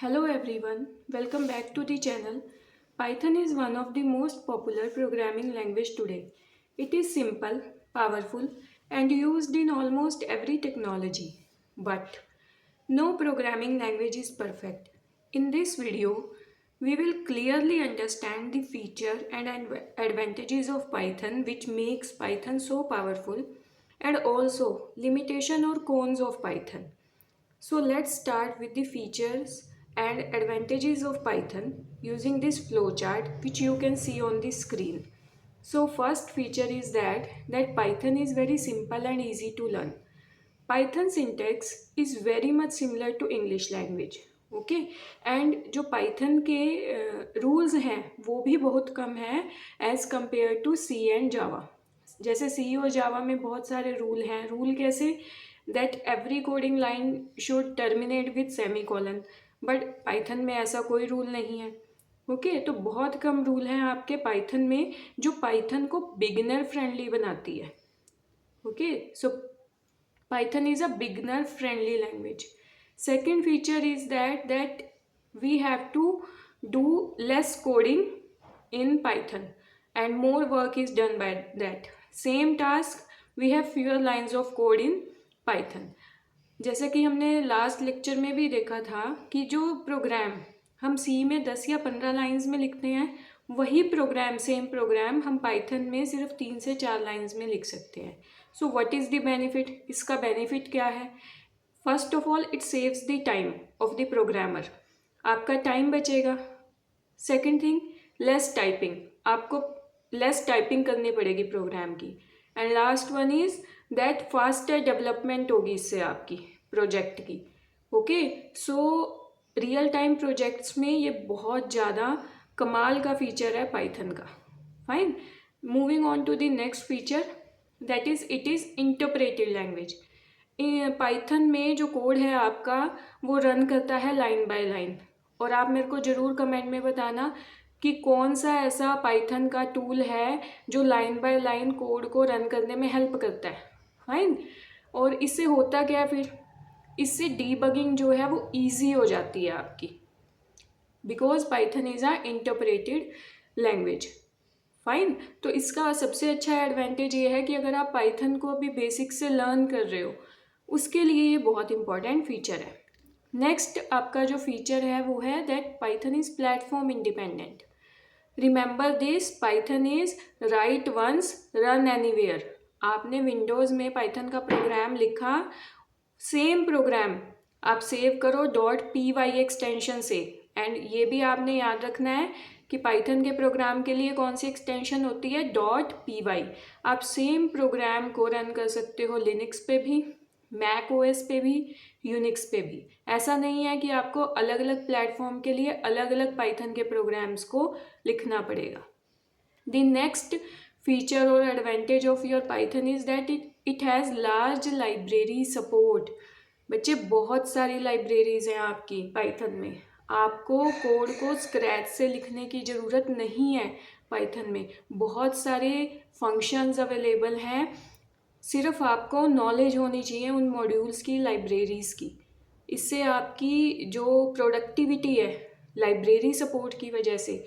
Hello everyone, welcome back to the channel. Python is one of the most popular programming language today. It is simple, powerful and used in almost every technology. But no programming language is perfect. In this video, we will clearly understand the feature and advantages of Python which makes Python so powerful and also limitation or cons of Python. So let's start with the features and advantages of Python using this flowchart which you can see on the screen. So first feature is that Python is very simple and easy to learn. Python syntax is very much similar to English language. Okay and जो Python के rules हैं वो भी बहुत कम हैं as compare to C and Java. जैसे C और जावा में बहुत सारे रूल हैं. रूल कैसे? That every coding line should terminate with semi colon. But Python में ऐसा कोई रूल नहीं है. ओके तो बहुत कम रूल हैं आपके पाइथन में जो पाइथन को बिगिनर फ्रेंडली बनाती है. Okay so Python is a beginner friendly language. Second feature is that we have to do less coding in Python and more work is done by that. Same task we have fewer lines of code in Python. जैसे कि हमने last lecture में भी देखा था कि जो programme हम सी में 10 या 15 लाइंस में लिखते हैं वही प्रोग्राम सेम प्रोग्राम हम पाइथन में सिर्फ 3 से 4 लाइंस में लिख सकते हैं. So what is the benefit? इसका बेनिफिट क्या है? First of all it saves the time of the programmer. आपका टाइम बचेगा. Second thing less typing. आपको लेस टाइपिंग करनी पड़ेगी प्रोग्राम की. And last one is that faster development होगी इससे आपकी प्रोजेक्ट की. Okay so real time projects में ये बहुत ज़्यादा कमाल का फीचर है पाइथन का. Fine. Moving on to the next feature that is it is interpreted language. Python में जो कोड है आपका वो रन करता है लाइन बाय लाइन. और आप मेरे को ज़रूर कमेंट में बताना कि कौन सा ऐसा पाइथन का टूल है जो लाइन बाय लाइन कोड को रन करने में हेल्प करता है. फाइन. और इससे होता क्या है फिर? इससे डीबगिंग जो है वो ईजी हो जाती है आपकी because Python is a interpreted language. Fine. तो इसका सबसे अच्छा एडवांटेज ये है कि अगर आप पाइथन को अभी बेसिक से लर्न कर रहे हो उसके लिए ये बहुत इंपॉर्टेंट फीचर है. नेक्स्ट आपका जो फीचर है वो है that Python is platform independent. Remember this, Python is write once run anywhere. आपने विंडोज़ में पाइथन का प्रोग्राम लिखा, सेम प्रोग्राम आप सेव करो .py एक्सटेंशन से. एंड ये भी आपने याद रखना है कि पाइथन के प्रोग्राम के लिए कौन सी एक्सटेंशन होती है? .py. आप सेम प्रोग्राम को रन कर सकते हो लिनक्स पे भी, मैक ओएस पे भी, यूनिक्स पे भी. ऐसा नहीं है कि आपको अलग अलग प्लेटफॉर्म के लिए अलग अलग पाइथन के प्रोग्राम्स को लिखना पड़ेगा. द नेक्स्ट फीचर और advantage of your Python is that it has large library support. बच्चे बहुत सारी लाइब्रेरीज़ हैं आपकी पाइथन में. आपको कोड को स्क्रैच से लिखने की ज़रूरत नहीं है. पाइथन में बहुत सारे फंक्शंस अवेलेबल हैं. सिर्फ आपको नॉलेज होनी चाहिए उन मॉड्यूल्स की, लाइब्रेरीज़ की. इससे आपकी जो प्रोडक्टिविटी है लाइब्रेरी सपोर्ट की वजह से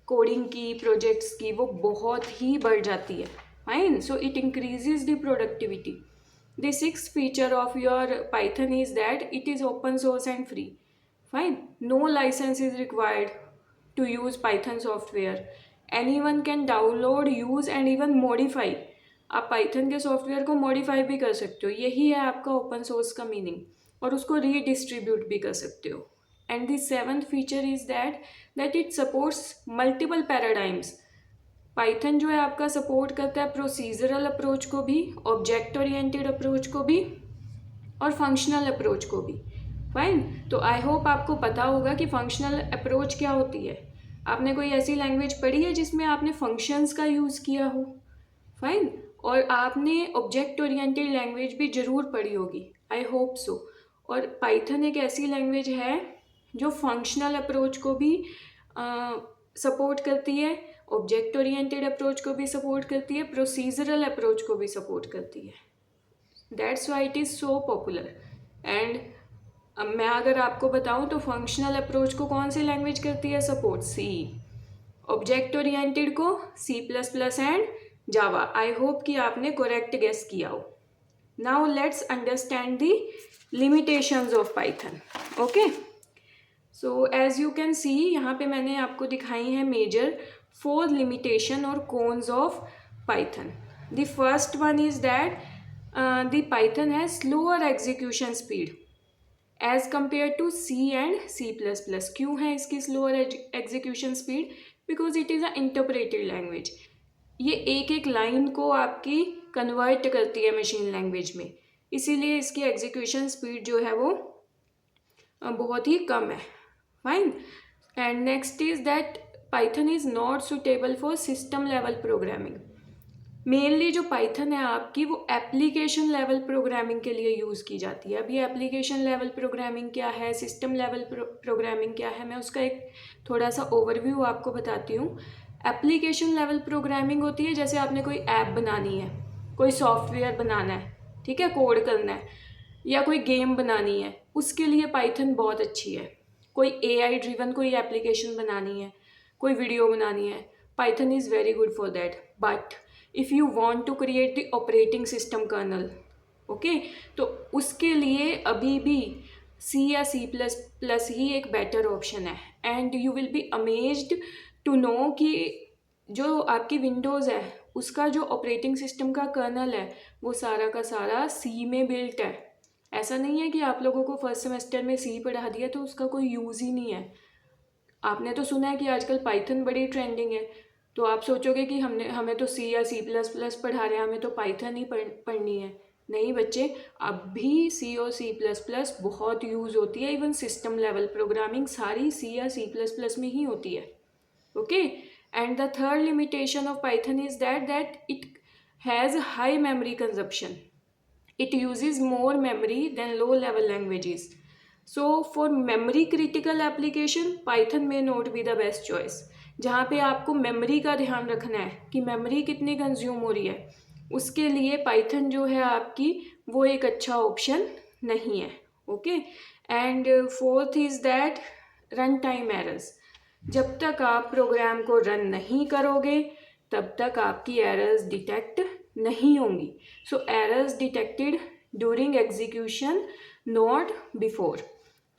कोडिंग की, प्रोजेक्ट्स की, वो बहुत ही बढ़ जाती है. Fine. So it increases the productivity. The sixth feature of your Python is that it is open source and free. Fine. No license is required to use Python software. Anyone can download, use and even modify. आप Python के software को modify भी कर सकते हो. यही है आपका ओपन सोर्स का मीनिंग. और उसको रीडिस्ट्रीब्यूट भी कर सकते हो. And the seventh feature is that it supports multiple paradigms. Python जो है आपका सपोर्ट करता है प्रोसीजरल अप्रोच को भी, ऑब्जेक्ट ओरिएंटेड अप्रोच को भी और फंक्शनल अप्रोच को भी. फाइन. तो आई होप आपको पता होगा कि फंक्शनल अप्रोच क्या होती है. आपने कोई ऐसी लैंग्वेज पढ़ी है जिसमें आपने फंक्शंस का यूज़ किया हो? फाइन. और आपने ऑब्जेक्ट ओरिएंटेड लैंग्वेज भी ज़रूर पढ़ी होगी. I hope so. और पाइथन एक ऐसी लैंग्वेज है जो फंक्शनल अप्रोच को भी सपोर्ट करती है, ऑब्जेक्ट ओरिएंटेड अप्रोच को भी सपोर्ट करती है, प्रोसीजरल अप्रोच को भी सपोर्ट करती है. That's why it is so popular. And अब मैं अगर आपको बताऊं तो फंक्शनल अप्रोच को कौन सी लैंग्वेज करती है सपोर्ट? सी। ऑब्जेक्ट ओरिएंटेड को C++ and Java. I hope कि आपने करेक्ट गेस किया हो। Now let's understand the limitations of Python. Okay, so as you can see यहाँ पे मैंने आपको दिखाई है मेजर 4 लिमिटेशन और cons of Python. The first one is that the Python has slower execution speed as compare to C and C++। क्यों है इसकी slower execution speed? Because it is a interpreted language. ये एक एक line को आपकी convert करती है मशीन लैंग्वेज में, इसीलिए इसकी एग्जीक्यूशन स्पीड जो है वो बहुत ही कम है। Fine. And next is that Python is not suitable for system level programming. Mainly जो पाइथन है आपकी वो एप्लीकेशन लेवल प्रोग्रामिंग के लिए यूज़ की जाती है। अब ये एप्लीकेशन लेवल प्रोग्रामिंग क्या है, सिस्टम लेवल प्रोग्रामिंग क्या है, मैं उसका एक थोड़ा सा ओवरव्यू आपको बताती हूँ। एप्लीकेशन लेवल प्रोग्रामिंग होती है जैसे आपने कोई ऐप बनानी है, कोई सॉफ्टवेयर बनाना है, ठीक है, कोड करना है, या कोई गेम बनानी है, उसके लिए पाइथन बहुत अच्छी है। कोई AI ड्रिवन कोई एप्लीकेशन बनानी है, कोई वीडियो बनानी है, Python is very good for that. But if you want to create the operating system kernel, okay, तो उसके लिए अभी भी C या C++ ही एक बेटर ऑप्शन है। And you will be amazed to know कि जो आपकी विंडोज़ है उसका जो ऑपरेटिंग सिस्टम का कर्नल है वो सारा का सारा C में बिल्ट है। ऐसा नहीं है कि आप लोगों को फर्स्ट सेमेस्टर में C पढ़ा दिया तो उसका कोई यूज़ ही नहीं है। आपने तो सुना है कि आजकल पाइथन बड़ी ट्रेंडिंग है, तो आप सोचोगे कि हमें तो C या C++ पढ़ा रहे हैं, हमें तो पाइथन ही पढ़नी है। नहीं बच्चे, अब भी C और C++ बहुत यूज़ होती है। इवन सिस्टम लेवल प्रोग्रामिंग सारी C या C++ में ही होती है। Okay, and the third limitation of Python is that it has high memory consumption. It uses more memory than low level languages. So for memory critical application, Python may not be the best choice. जहाँ पे आपको memory का ध्यान रखना है कि memory कितनी consume हो रही है, उसके लिए पाइथन जो है आपकी वो एक अच्छा ऑप्शन नहीं है। Okay, and fourth is that run time errors. जब तक आप प्रोग्राम को रन नहीं करोगे तब तक आपकी एरर्स डिटेक्ट नहीं होंगी। So errors detected during execution, not before.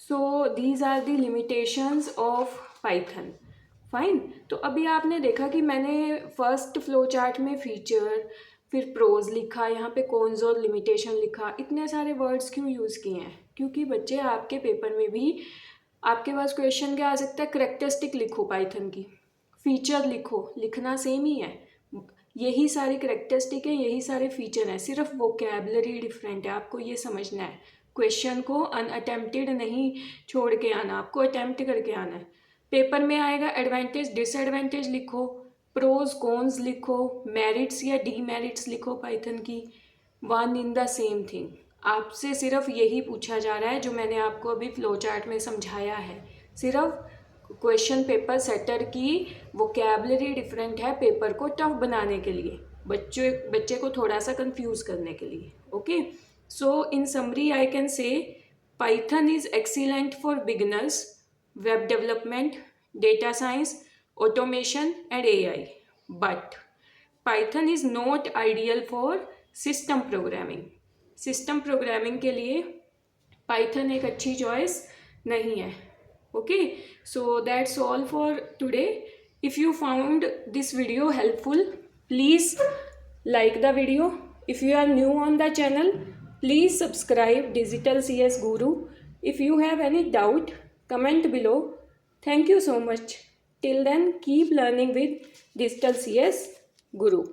So these are the limitations of Python. Fine. तो अभी आपने देखा कि मैंने फर्स्ट फ्लो चार्ट में फीचर, फिर प्रोज लिखा, यहाँ पे कॉन्स और लिमिटेशन लिखा। इतने सारे वर्ड्स क्यों यूज़ किए हैं? क्योंकि बच्चे आपके पेपर में भी आपके पास क्वेश्चन क्या आ सकता है, करेक्टरिस्टिक लिखो पाइथन की, फीचर लिखो, लिखना सेम ही है, यही सारी करेक्टरिस्टिक है, यही सारे फीचर हैं, सिर्फ वोकैबलरी डिफरेंट है। आपको ये समझना है, क्वेश्चन को अनअटेम्प्टेड नहीं छोड़ के आना, आपको अटेम्प्ट करके आना है। पेपर में आएगा एडवांटेज डिसएडवांटेज लिखो, प्रोज कॉन्स लिखो, मेरिट्स या डीमेरिट्स लिखो पाइथन की, one in the same thing. आपसे सिर्फ यही पूछा जा रहा है जो मैंने आपको अभी फ्लो चार्ट में समझाया है। सिर्फ क्वेश्चन पेपर सेटर की वोकैबलरी डिफरेंट है पेपर को टफ बनाने के लिए, बच्चे को थोड़ा सा कंफ्यूज करने के लिए। Okay, so in summary I can say Python is excellent for beginners, web development, data science, automation and AI, but Python is not ideal for system programming. System programming के लिए पाइथन एक अच्छी choice नहीं है। Okay, so that's all for today. If you found this video helpful, please like the video. If you are new on the channel, please subscribe Digital CS Guru. If you have any doubt, comment below. Thank you so much. Till then, keep learning with Digital CS Guru.